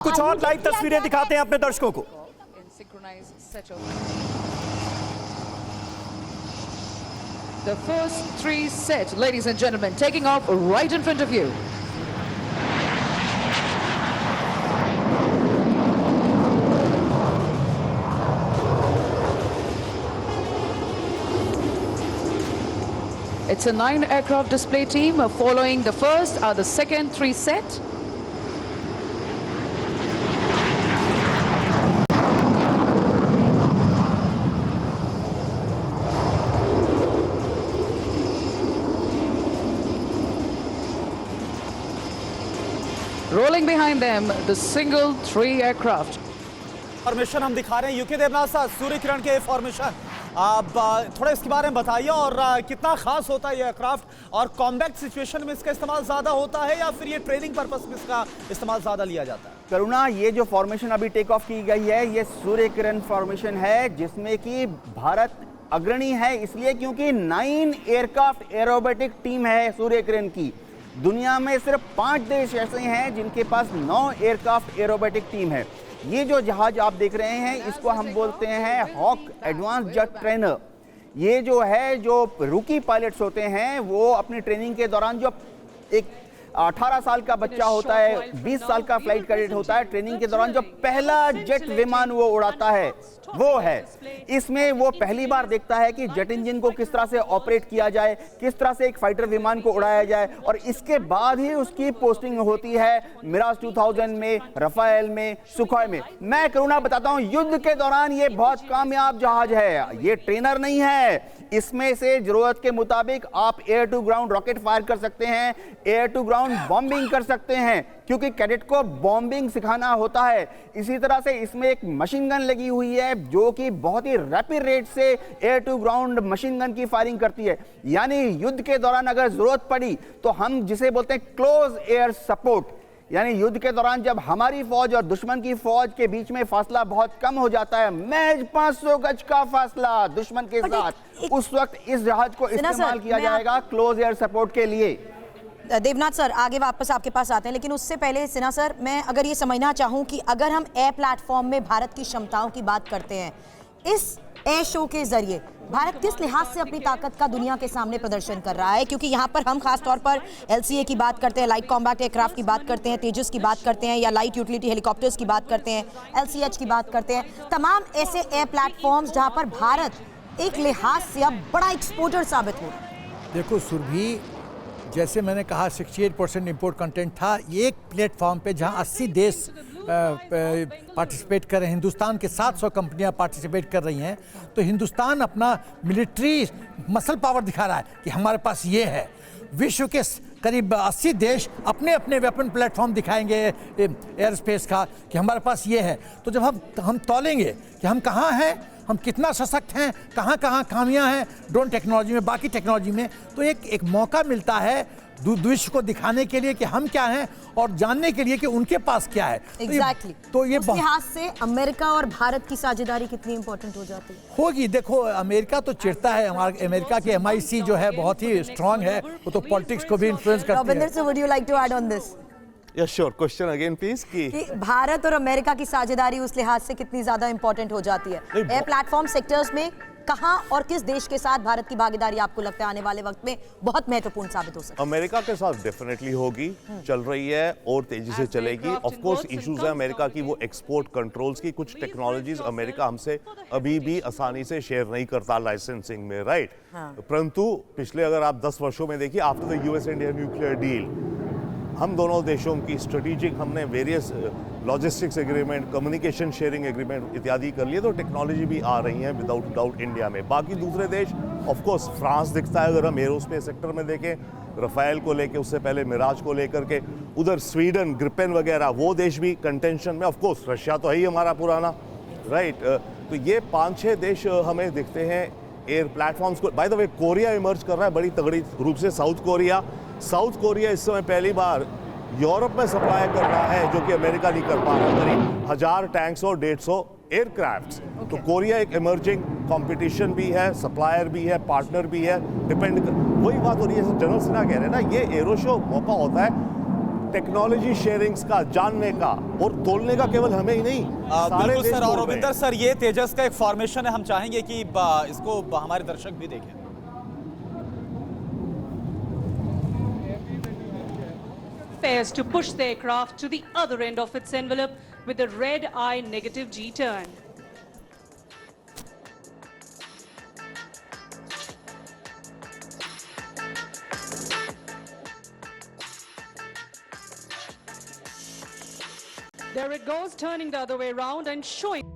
कुछ और लाइव तस्वीरें दिखाते हैं अपने दर्शकों को। The first three set, ladies and gentlemen, taking off right in front of you. It's a 9 aircraft display team. Following the first are the second three set. Rolling behind them, the single three aircraft. Formation हम दिखा रहे हैं UK Debnath साहब, सूर्य किरण के formation. आप थोड़ा इसके बारे में बताइए और कितना खास होता है ये एयरक्राफ्ट और कॉम्बैट सिचुएशन में इसका इस्तेमाल ज़्यादा होता है या फिर ये ट्रेनिंग पर्पस में इसका इस्तेमाल ज़्यादा लिया जाता है? करुणा, ये जो फॉर्मेशन अभी टेक ऑफ की गई है ये सूर्य किरण फॉर्मेशन है, जिसमें कि भारत अग्रणी है इसलिए क्योंकि 9 एयरक्राफ्ट एरोबेटिक टीम है सूर्य किरण की। दुनिया में सिर्फ 5 देश ऐसे हैं जिनके पास 9 एयरक्राफ्ट एरोबेटिक टीम है। ये जो जहाज आप देख रहे हैं इसको हम बोलते हैं हॉक एडवांस जेट ट्रेनर। ये जो है, जो रूकी पायलट्स होते हैं वो अपनी ट्रेनिंग के दौरान, जो एक 18 साल का बच्चा होता है, 20 साल का फ्लाइट कैडेट होता है, ट्रेनिंग के दौरान जो पहला जेट विमान वो उड़ाता है वो है। इसमें वो पहली बार देखता है कि जेट इंजन को किस तरह से ऑपरेट किया जाए, किस तरह से एक फाइटर विमान को उड़ाया जाए, और इसके बाद ही उसकी पोस्टिंग होती है मिराज 2000 में, रफाएल में, सुखोई में। मैं करुणा बताता हूं, युद्ध के दौरान ये बहुत कामयाब जहाज है। ये ट्रेनर नहीं है, इसमें से जरूरत के मुताबिक आप air to ground rocket fire कर सकते हैं, एयर टू ग्राउंड बॉम्बिंग कर सकते हैं, क्योंकि कैडेट को बॉम्बिंग सिखाना होता है। इसी तरह से इसमें एक मशीन गन लगी हुई है जो कि बहुत ही रैपिड रेट से air to ground machine gun की फायरिंग करती है। यानी युद्ध के दौरान अगर जरूरत पड़ी तो हम जिसे बोलते हैं क्लोज एयर सपोर्ट, यानी युद्ध के दौरान जब हमारी फौज और दुश्मन की फौज के बीच में फासला बहुत कम हो जाता है, महज 500 गज का फासला दुश्मन के साथ, उस वक्त इस जहाज को इस्तेमाल किया जाएगा क्लोज एयर सपोर्ट के लिए। देवनाथ सर, आगे वापस आपके पास आते हैं, लेकिन उससे पहले सिन्हा सर, मैं अगर ये समझना चाहूं कि अगर हम एयर प्लेटफॉर्म में भारत की क्षमताओं की बात करते हैं, इस एयर शो के जरिए भारत किस लिहाज से अपनी ताकत का दुनिया के सामने प्रदर्शन कर रहा है? क्योंकि यहाँ पर हम खास तौर पर LCA की बात करते हैं, लाइट कॉम्बैट एयरक्राफ्ट की बात करते हैं, तेजस की बात करते हैं, या लाइट यूटिलिटी हेलीकॉप्टर्स की बात करते हैं, LCH की बात करते हैं, तमाम ऐसे एयर प्लेटफॉर्म्स जहाँ पर भारत एक लिहाज से अब बड़ा एक्सपोर्टर साबित हो रहा है। देखो सुरभि, जैसे मैंने कहा 68% इंपोर्ट कंटेंट था, एक प्लेटफॉर्म पे जहां 80 देश पार्टिसिपेट कर रहे हैं, हिंदुस्तान के 700 कंपनियां पार्टिसिपेट कर रही हैं, तो हिंदुस्तान अपना मिलिट्री मसल पावर दिखा रहा है कि हमारे पास ये है। विश्व के करीब 80 देश अपने अपने वेपन प्लेटफॉर्म दिखाएंगे एयर स्पेस का कि हमारे पास ये है। तो जब हम तौलेंगे कि हम कहाँ हैं, हम कितना सशक्त हैं, कहाँ कहाँ खामियां हैं ड्रोन टेक्नोलॉजी में, बाकी टेक्नोलॉजी में, तो एक मौका मिलता है विश्व को दिखाने के लिए कि हम क्या हैं और जानने के लिए कि उनके पास क्या है। Exactly. तो ये उस लिहाज से अमेरिका और भारत की साझेदारी कितनी इंपॉर्टेंट हो जाती है? होगी। देखो, अमेरिका तो चिढ़ता है, हमारा अमेरिका के MI6 जो है बहुत ही स्ट्रांग है, वो तो पॉलिटिक्स को भी इन्फ्लुएंस करती है। Ravinder sir, would you like to add on this? Yes, sure. Question again, please. कि भारत और अमेरिका की साझेदारी उस लिहाज से कितनी ज्यादा इंपॉर्टेंट हो जाती है? एयर प्लेटफॉर्म सेक्टर्स में कहां और किस देश के साथ भारत की भागीदारी आपको लगता है आने वाले वक्त में बहुत महत्वपूर्ण साबित हो सकती है? अमेरिका के साथ डेफिनेटली होगी, चल रही है और तेजी से चलेगी। ऑफ कोर्स इश्यूज है अमेरिका की, वो एक्सपोर्ट कंट्रोल्स की, कुछ टेक्नोलॉजीज अमेरिका हमसे अभी भी आसानी से शेयर नहीं करता लाइसेंसिंग में, राइट? परंतु पिछले अगर आप 10 वर्षों में देखिए, after the US India nuclear deal, हम दोनों देशों की स्ट्रेटेजिक हमने various logistics agreement, communication sharing agreement इत्यादि कर लिए, तो टेक्नोलॉजी भी आ रही है विदाउट डाउट इंडिया में। बाकी दूसरे देश, ऑफ कोर्स फ्रांस दिखता है अगर हम एरोस्पेस सेक्टर में देखें, रफाएल को लेके, उससे पहले मिराज को लेकर के, उधर स्वीडन, ग्रिपेन वगैरह, वो देश भी कंटेंशन में। ऑफ कोर्स रशिया तो है ही हमारा पुराना, राइट? तो ये 5-6 देश हमें दिखते हैं एयर प्लेटफॉर्म्स को। By the way, Korea emerge कर रहा है बड़ी तगड़ी रूप से, साउथ कोरिया इस समय पहली बार यूरोप में सप्लाई कर रहा है, जो कि अमेरिका नहीं कर पा रहा। करीब 1000 टैंक्स और 150 एयरक्राफ्ट्स। तो कोरिया एक इमर्जिंग कंपटीशन भी है, सप्लायर भी है, पार्टनर भी है, डिपेंड कर, वही बात हो रही है। जनरल सिन्हा कह रहे हैं ना, ये एरो शो मौका होता है टेक्नोलॉजी शेयरिंग्स का, जानने का और तोलने का केवल हमें ही नहीं, सारे बिल्कुल देश सर। तोल और रहे रविंदर हैं। सर, ये तेजस का एक फॉर्मेशन है, हम चाहेंगे कि इसको हमारे दर्शक भी देखें। Prepares to push the aircraft to the other end of its envelope with a red eye negative G turn. There it goes, turning the other way around and showing